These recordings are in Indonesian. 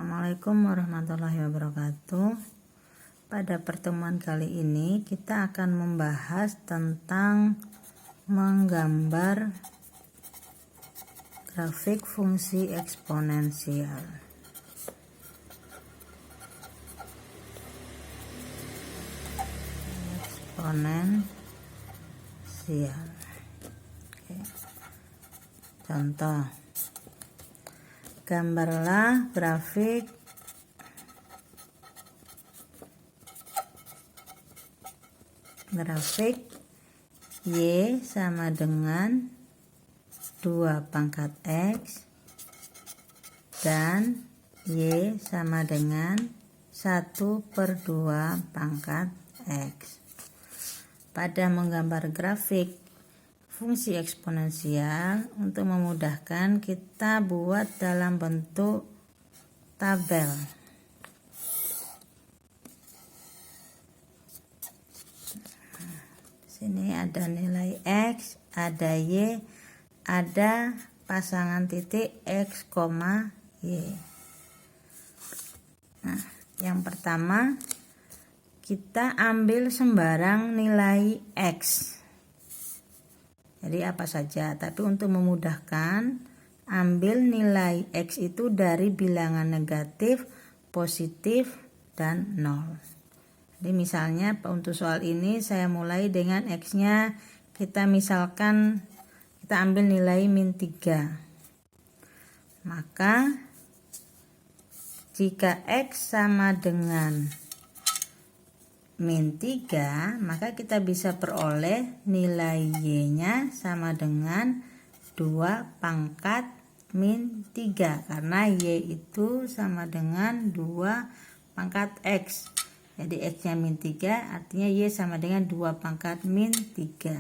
Assalamualaikum warahmatullahi wabarakatuh. Pada pertemuan kali ini kita akan membahas tentang menggambar grafik fungsi eksponensial. Oke. Contoh, gambarlah grafik Y sama dengan 2 pangkat X dan Y sama dengan 1/2 pangkat X. Pada menggambar grafik fungsi eksponensial, untuk memudahkan kita buat dalam bentuk tabel. Sini ada nilai X, ada Y, ada pasangan titik X, Y. Nah, yang pertama kita ambil sembarang nilai X. Jadi apa saja, tapi untuk memudahkan ambil nilai X itu dari bilangan negatif, positif, dan 0. Jadi misalnya untuk soal ini saya mulai dengan X-nya, kita misalkan kita ambil nilai -3. Maka jika X sama dengan -3, maka kita bisa peroleh nilai Y-nya sama dengan 2 pangkat -3, karena Y itu sama dengan 2 pangkat X. Jadi X-nya -3, artinya Y sama dengan 2 pangkat -3.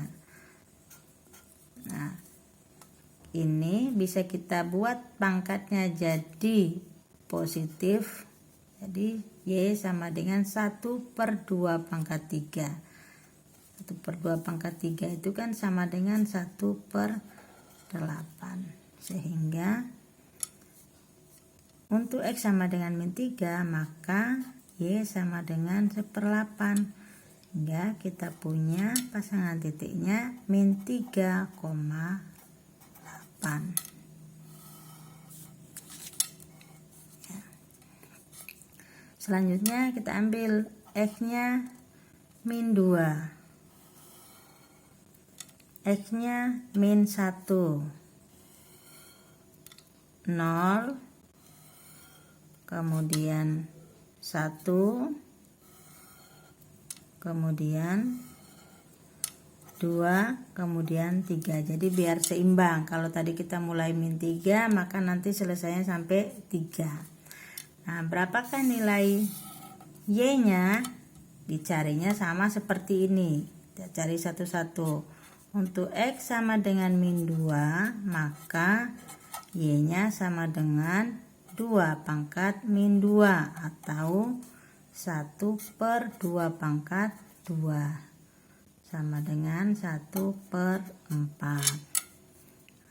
Nah, ini bisa kita buat pangkatnya jadi positif. Jadi Y sama dengan 1/2 pangkat 3. 1/2 pangkat 3 itu kan sama dengan 1/8. Sehingga untuk X sama dengan -3, maka Y sama dengan 1/8. Hingga kita punya pasangan titiknya -3,8. Selanjutnya kita ambil X-nya -2, X-nya -1, 0, kemudian 1, kemudian 2, kemudian 3. Jadi biar seimbang. Kalau tadi kita mulai -3, maka nanti selesainya sampai 3. Nah, berapakah nilai Y-nya? Dicarinya sama seperti ini. Kita cari satu-satu. Untuk X sama dengan -2, maka Y-nya sama dengan 2 pangkat -2 atau 1/2 pangkat 2 sama dengan 1/4.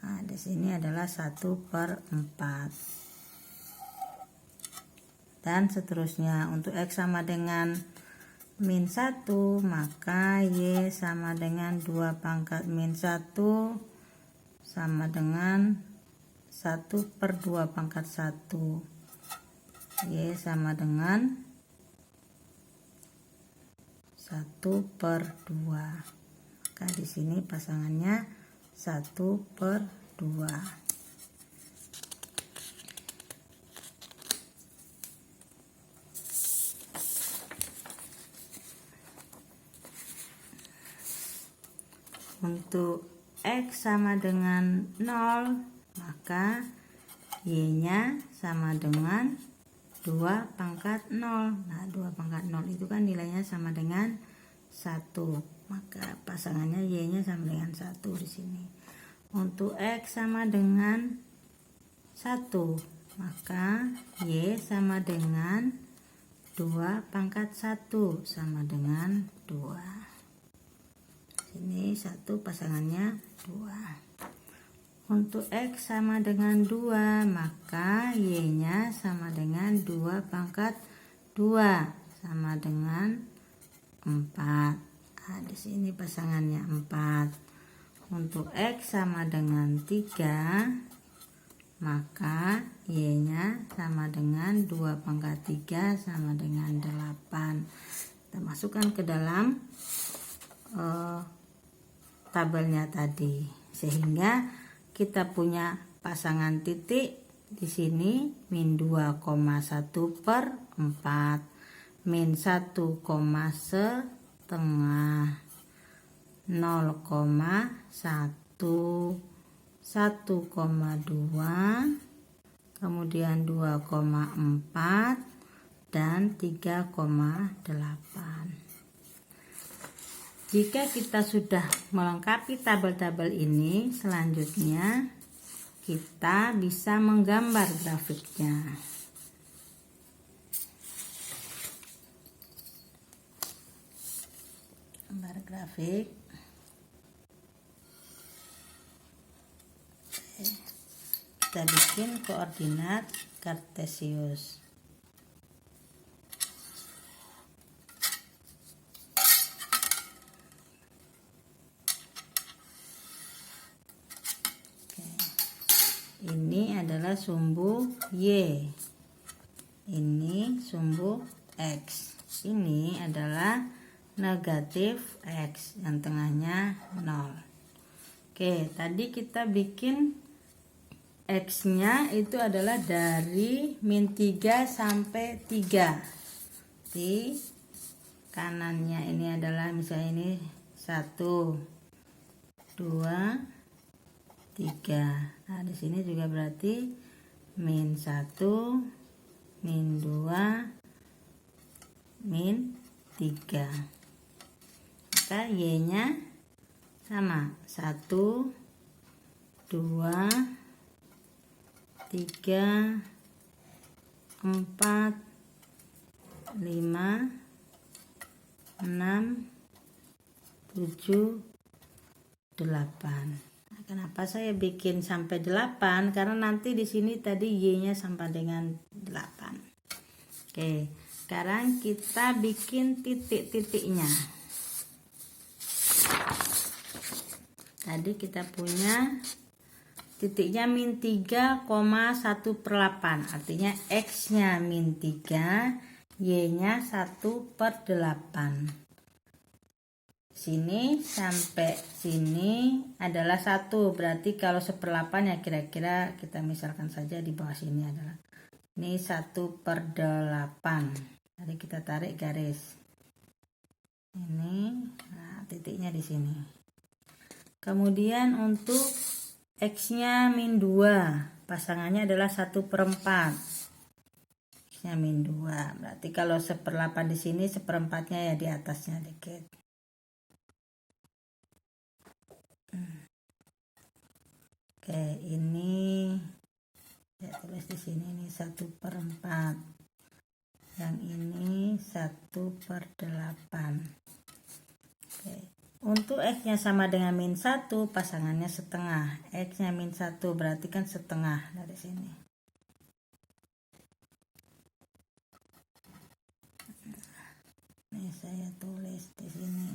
Nah, di sini adalah 1/4. Dan seterusnya. Untuk X sama dengan -1, maka Y sama dengan 2 pangkat -1 sama dengan 1/2 pangkat 1. Y sama dengan 1/2. Maka di sini pasangannya 1/2. Untuk X sama dengan 0, maka Y-nya sama dengan 2 pangkat 0. Nah, 2 pangkat 0 itu kan nilainya sama dengan 1. Maka pasangannya Y-nya sama dengan 1 di sini. Untuk X sama dengan 1, maka Y sama dengan 2 pangkat 1 sama dengan 2. Ini 1, pasangannya 2. Untuk X sama dengan 2, maka Y-nya sama dengan 2 2 pangkat 2 sama dengan 4. Nah, di sini pasangannya 4. Untuk X sama dengan 3, maka Y-nya sama dengan 2 pangkat 3 sama dengan 8. Kita masukkan ke dalam tabelnya tadi, sehingga kita punya pasangan titik di sini min 2,1 per 4, min 1, setengah, 0,1, 1,2, kemudian 2,4 dan 3,8. Jika kita sudah melengkapi tabel-tabel ini, selanjutnya kita bisa menggambar grafiknya. Gambar grafik. Kita bikin koordinat kartesius. Ini adalah sumbu Y, ini sumbu X, ini adalah negatif X, yang tengahnya 0. Oke, tadi kita bikin X nya itu adalah dari min 3 sampai 3. Di kanannya ini adalah misalnya ini 1, 2, 3. Nah, di sini juga berarti min 1, min 2, min 3. Maka Y-nya sama 1, 2, 3, 4, 5, 6, 7, 8. Kenapa saya bikin sampai 8? Karena nanti di sini tadi Y-nya sampai dengan 8. Oke, sekarang kita bikin titik-titiknya. Tadi kita punya titiknya min 3,1 per 8. Artinya X-nya min 3, Y-nya 1 per 8. Sini sampai sini adalah 1, berarti kalau 1/8 ya kira-kira kita misalkan saja di bawah sini adalah ini 1 per 8. Jadi kita tarik garis ini, nah titiknya di sini. Kemudian untuk X-nya min 2, pasangannya adalah 1/4. X-nya min 2, berarti kalau 1/8 di sini 1/4-nya ya di atasnya dikit. Oke, ini saya tulis di sini ini 1/4. Yang ini 1/8. Oke. Untuk X-nya sama dengan min 1, pasangannya setengah. X-nya min 1 berarti kan setengah dari sini. Ini saya tulis di sini.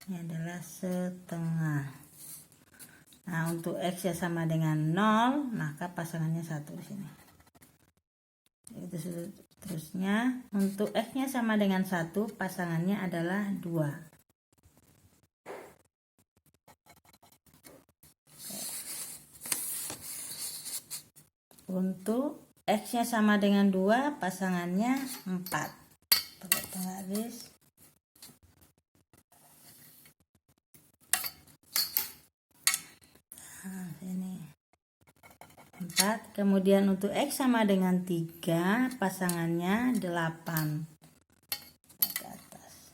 Ini adalah setengah. Nah, untuk X ya sama dengan 0, maka pasangannya 1 di sini. Itu seterusnya. Untuk X-nya sama dengan 1, pasangannya adalah 2. Untuk X-nya sama dengan 2, pasangannya 4. Pakai penggaris. Nah, ini 4. Kemudian untuk X sama dengan 3, pasangannya 8 ke atas.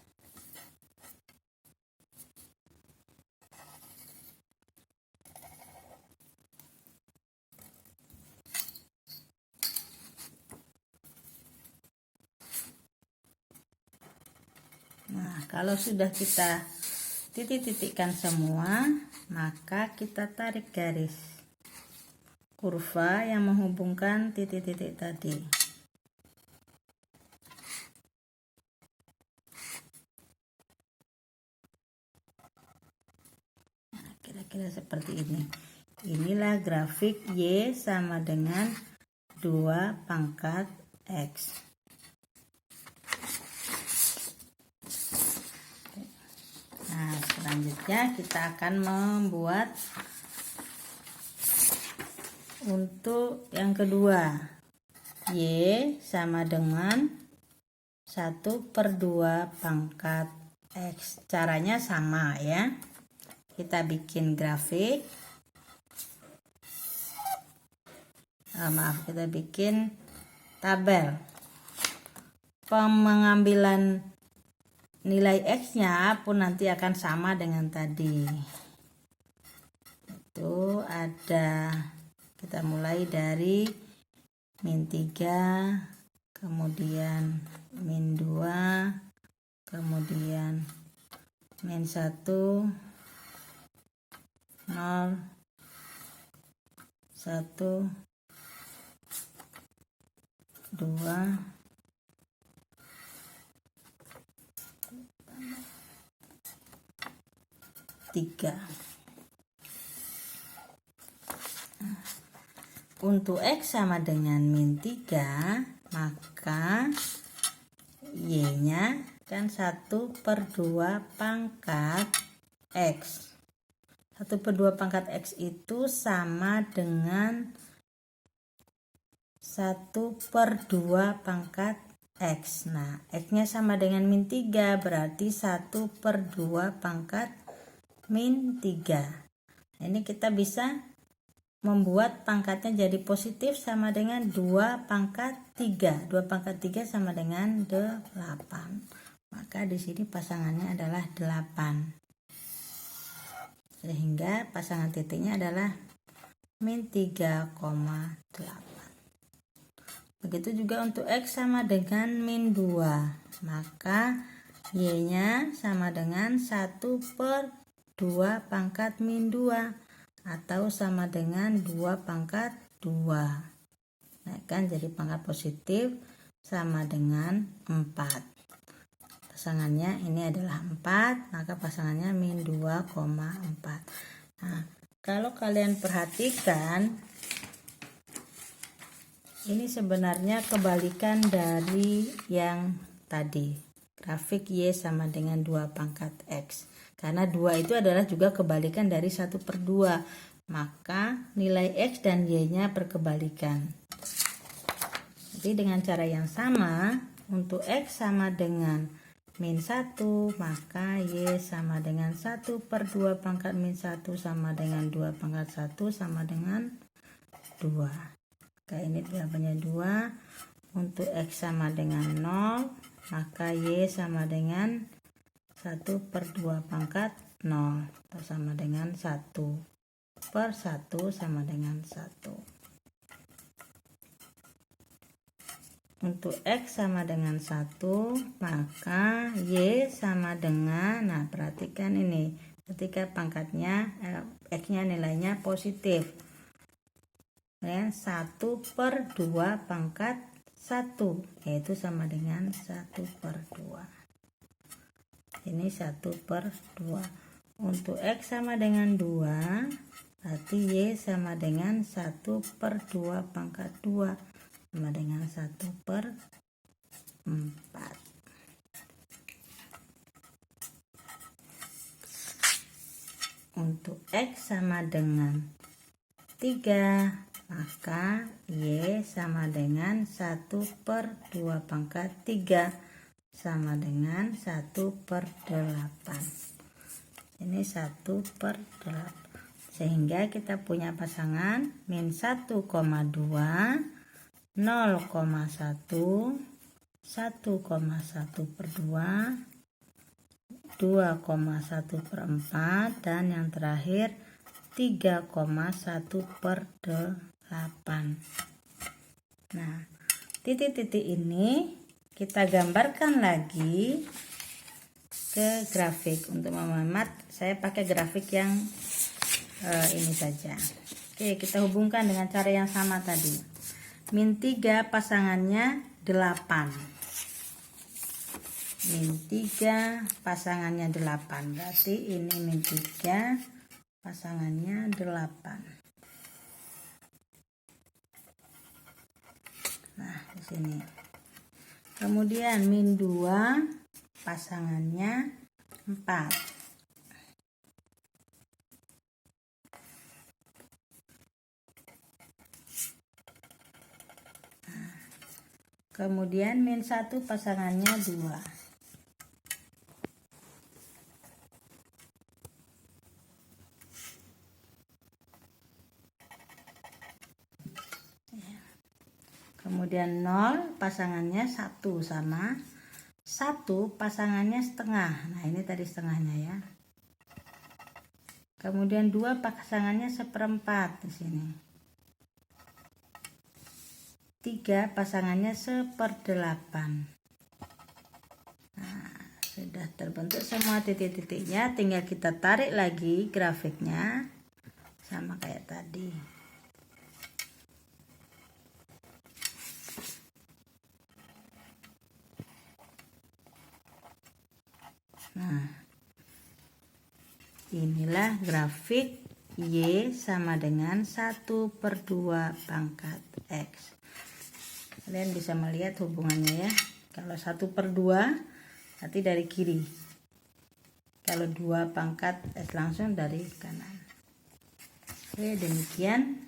Nah, kalau sudah kita titik-titikkan semua, maka kita tarik garis kurva yang menghubungkan titik-titik tadi. kira-kira seperti ini. Inilah grafik Y sama dengan 2 pangkat X. Nah, selanjutnya kita akan membuat untuk yang kedua. Y sama dengan 1/2 pangkat X. Caranya sama ya. Kita bikin grafik. Kita bikin tabel. Pengambilan nilai X-nya pun nanti akan sama dengan tadi. Itu ada, kita mulai dari -3, kemudian -2, kemudian -1, 0, 1, 2, 3. Untuk X sama dengan -3, maka Y-nya kan 1/2 pangkat X. 1/2 pangkat X itu sama dengan 1/2 pangkat X. Nah, X-nya sama dengan -3, berarti 1/2 pangkat -3. Ini kita bisa membuat pangkatnya jadi positif sama dengan 2 pangkat 3. 2 pangkat 3 sama dengan 8. Maka di sini pasangannya adalah 8. Sehingga pasangan titiknya adalah -3,8. Begitu juga untuk X sama dengan -2. Maka Y-nya sama dengan 1/2 pangkat -2 atau sama dengan 2 pangkat 2. Nah, kan jadi pangkat positif sama dengan 4. Pasangannya ini adalah 4, maka pasangannya -2,4. Nah, kalau kalian perhatikan, ini sebenarnya kebalikan dari yang tadi. Grafik Y sama dengan 2 pangkat X. Karena 2 itu adalah juga kebalikan dari 1/2. Maka nilai X dan Y-nya berkebalikan. Jadi dengan cara yang sama, untuk X sama dengan -1, maka Y sama dengan 1/2 pangkat -1 sama dengan 2 pangkat 1 sama dengan 2. Maka ini jawabannya 2. Untuk X sama dengan 0, maka Y sama dengan 1/2 pangkat 0 atau sama dengan 1/1 sama dengan 1. Untuk X sama dengan 1, maka Y sama dengan, nah perhatikan ini, ketika pangkatnya X-nya nilainya positif, ya, 1/2 pangkat 1, yaitu sama dengan 1/2. Ini 1/2. Untuk X sama dengan 2, berarti Y sama dengan 1/2 pangkat 2 sama dengan 1/4. Untuk X sama dengan 3, maka Y sama dengan 1/2 pangkat 3 sama dengan 1/8. Ini 1/8. Sehingga kita punya pasangan -1,2, 0,1, 1,1/2, 2,1/4, dan yang terakhir 3,1/8. Nah, titik-titik ini kita gambarkan lagi ke grafik. Untuk memahami, saya pakai grafik yang ini saja. Oke, kita hubungkan dengan cara yang sama tadi. -3 pasangannya 8. -3 pasangannya 8. Berarti ini -3, pasangannya 8. Nah, di sini. Kemudian min 2 pasangannya 4. Nah, kemudian min 1 pasangannya 2. Kemudian 0 pasangannya 1 sama 1 pasangannya setengah. Nah, ini tadi setengahnya ya. Kemudian 2 pasangannya 1/4 di sini. 3 pasangannya 1/8. Nah, sudah terbentuk semua titik-titiknya, tinggal kita tarik lagi grafiknya sama kayak tadi. Nah, inilah grafik Y sama dengan 1/2 pangkat X. Kalian bisa melihat hubungannya ya. Kalau 1/2 berarti dari kiri. Kalau 2 pangkat X langsung dari kanan. Oke, demikian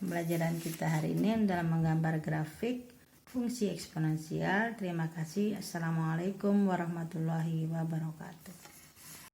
pembelajaran kita hari ini dalam menggambar grafik fungsi eksponensial. Terima kasih. Assalamualaikum warahmatullahi wabarakatuh.